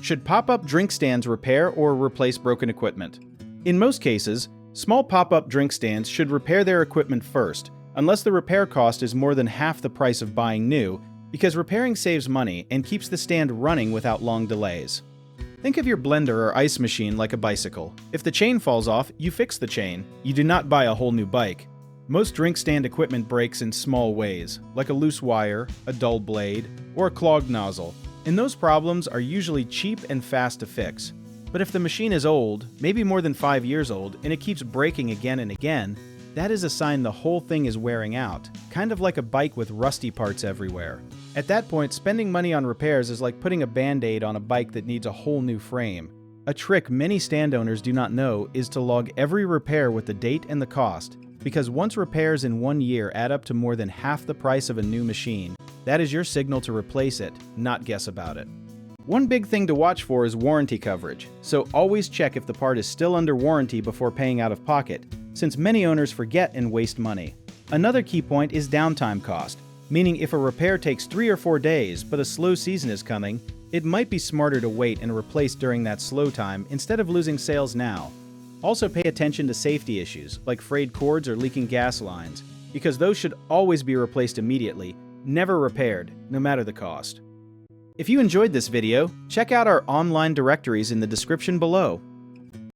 Should pop-up drink stands repair or replace broken equipment? In most cases, small pop-up drink stands should repair their equipment first, unless the repair cost is more than half the price of buying new, because repairing saves money and keeps the stand running without long delays. Think of your blender or ice machine like a bicycle. If the chain falls off, you fix the chain. You do not buy a whole new bike. Most drink stand equipment breaks in small ways, like a loose wire, a dull blade, or a clogged nozzle, and those problems are usually cheap and fast to fix. But if the machine is old, maybe more than 5 years old, and it keeps breaking again and again, that is a sign the whole thing is wearing out, kind of like a bike with rusty parts everywhere. At that point, spending money on repairs is like putting a band-aid on a bike that needs a whole new frame. A trick many stand owners do not know is to log every repair with the date and the cost, because once repairs in 1 year add up to more than half the price of a new machine, that is your signal to replace it, not guess about it. One big thing to watch for is warranty coverage, so always check if the part is still under warranty before paying out of pocket, since many owners forget and waste money. Another key point is downtime cost, meaning if a repair takes 3 or 4 days but a slow season is coming, it might be smarter to wait and replace during that slow time instead of losing sales now. Also pay attention to safety issues like frayed cords or leaking gas lines, because those should always be replaced immediately, never repaired, no matter the cost. If you enjoyed this video, check out our online directories in the description below.